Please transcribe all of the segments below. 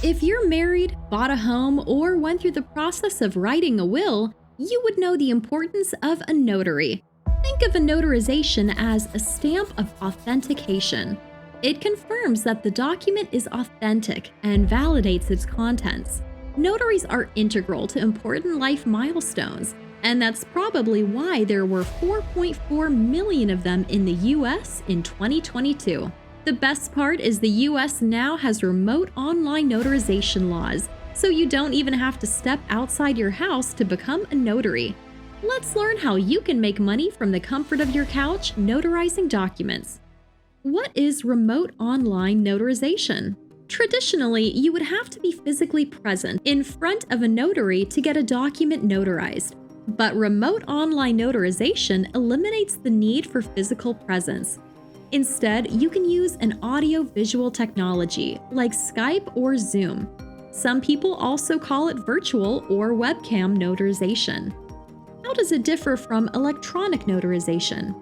If you're married, bought a home, or went through the process of writing a will, you would know the importance of a notary. Think of a notarization as a stamp of authentication. It confirms that the document is authentic and validates its contents. Notaries are integral to important life milestones, and that's probably why there were 4.4 million of them in the US in 2022. The best part is the US now has remote online notarization laws, so you don't even have to step outside your house to become a notary. Let's learn how you can make money from the comfort of your couch notarizing documents. What is remote online notarization? Traditionally, you would have to be physically present in front of a notary to get a document notarized. But remote online notarization eliminates the need for physical presence. Instead, you can use an audio-visual technology like Skype or Zoom. Some people also call it virtual or webcam notarization. How does it differ from electronic notarization?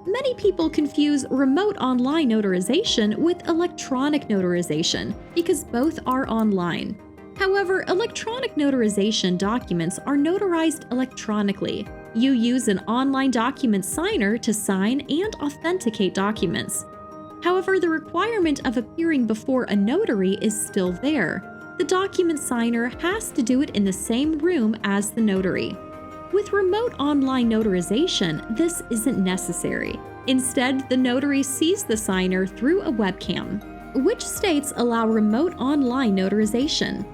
Many people confuse remote online notarization with electronic notarization because both are online. However, electronic notarization documents are notarized electronically. You use an online document signer to sign and authenticate documents. However, the requirement of appearing before a notary is still there. The document signer has to do it in the same room as the notary. With remote online notarization, this isn't necessary. Instead, the notary sees the signer through a webcam. Which states allow remote online notarization?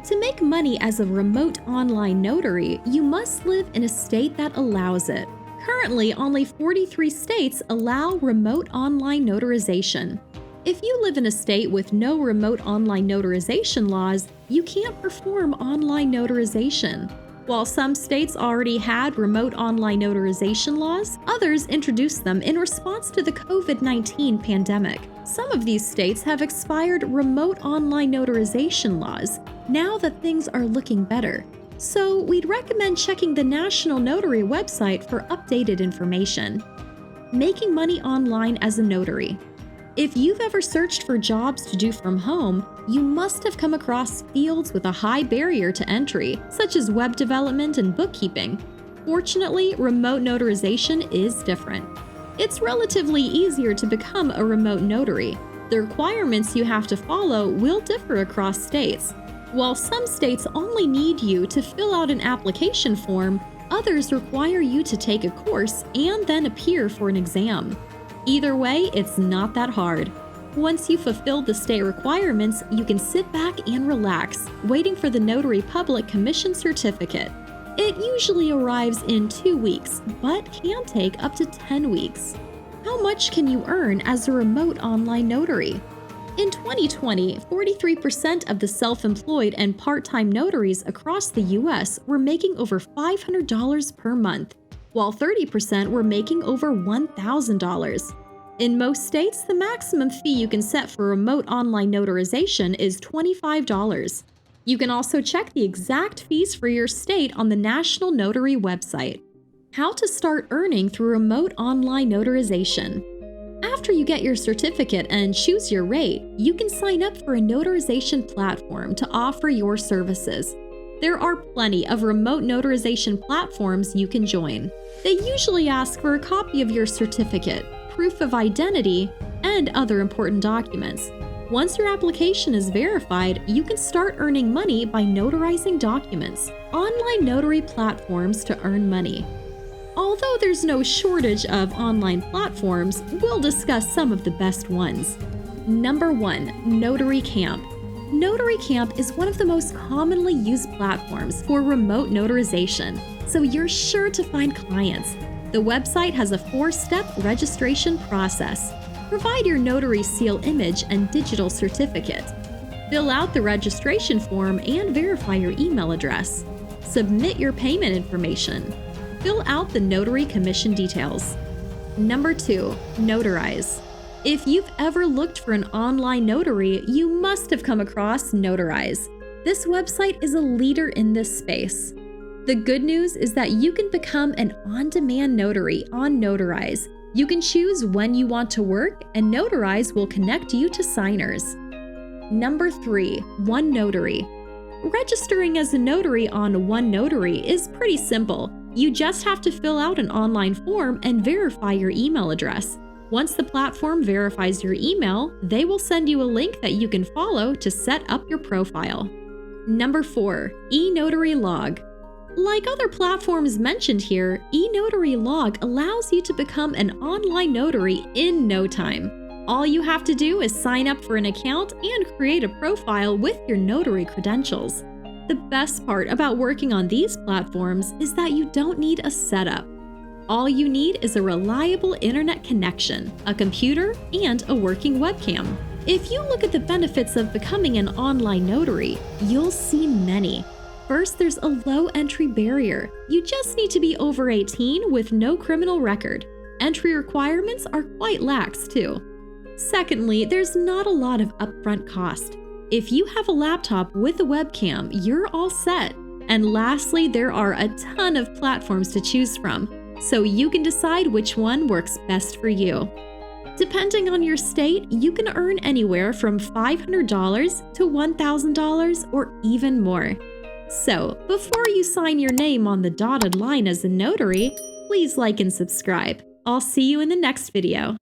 To make money as a remote online notary, you must live in a state that allows it. Currently, only 43 states allow remote online notarization. If you live in a state with no remote online notarization laws, you can't perform online notarization. While some states already had remote online notarization laws, others introduced them in response to the COVID-19 pandemic. Some of these states have expired remote online notarization laws now that things are looking better. So we'd recommend checking the National Notary website for updated information. Making money online as a notary. If you've ever searched for jobs to do from home, you must have come across fields with a high barrier to entry, such as web development and bookkeeping. Fortunately, remote notarization is different. It's relatively easier to become a remote notary. The requirements you have to follow will differ across states. While some states only need you to fill out an application form, others require you to take a course and then appear for an exam. Either way, it's not that hard. Once you fulfill the state requirements, you can sit back and relax, waiting for the Notary Public Commission certificate. It usually arrives in 2 weeks, but can take up to 10 weeks. How much can you earn as a remote online notary? In 2020, 43% of the self-employed and part-time notaries across the US were making over $500 per month, while 30% were making over $1,000. In most states, the maximum fee you can set for remote online notarization is $25. You can also check the exact fees for your state on the National Notary website. How to start earning through remote online notarization. After you get your certificate and choose your rate, you can sign up for a notarization platform to offer your services. There are plenty of remote notarization platforms you can join. They usually ask for a copy of your certificate, proof of identity, and other important documents. Once your application is verified, you can start earning money by notarizing documents. Online notary platforms to earn money. Although there's no shortage of online platforms, we'll discuss some of the best ones. Number 1. Notary Camp. Notary Camp is one of the most commonly used platforms for remote notarization, so you're sure to find clients. The website has a 4-step registration process. Provide your notary seal image and digital certificate. Fill out the registration form and verify your email address. Submit your payment information. Fill out the notary commission details. Number 2. Notarize. If you've ever looked for an online notary, you must have come across Notarize. This website is a leader in this space. The good news is that you can become an on-demand notary on Notarize. You can choose when you want to work, and Notarize will connect you to signers. Number 3. One Notary. Registering as a notary on One Notary is pretty simple. You just have to fill out an online form and verify your email address. Once the platform verifies your email, they will send you a link that you can follow to set up your profile. Number 4. eNotary Log. Like other platforms mentioned here, eNotary Log allows you to become an online notary in no time. All you have to do is sign up for an account and create a profile with your notary credentials. The best part about working on these platforms is that you don't need a setup. All you need is a reliable internet connection, a computer, and a working webcam. If you look at the benefits of becoming an online notary, you'll see many. First, there's a low entry barrier. You just need to be over 18 with no criminal record. Entry requirements are quite lax too. Secondly, there's not a lot of upfront cost. If you have a laptop with a webcam, you're all set. And lastly, there are a ton of platforms to choose from, so you can decide which one works best for you. Depending on your state, you can earn anywhere from $500 to $1,000 or even more. So, before you sign your name on the dotted line as a notary, please like and subscribe. I'll see you in the next video.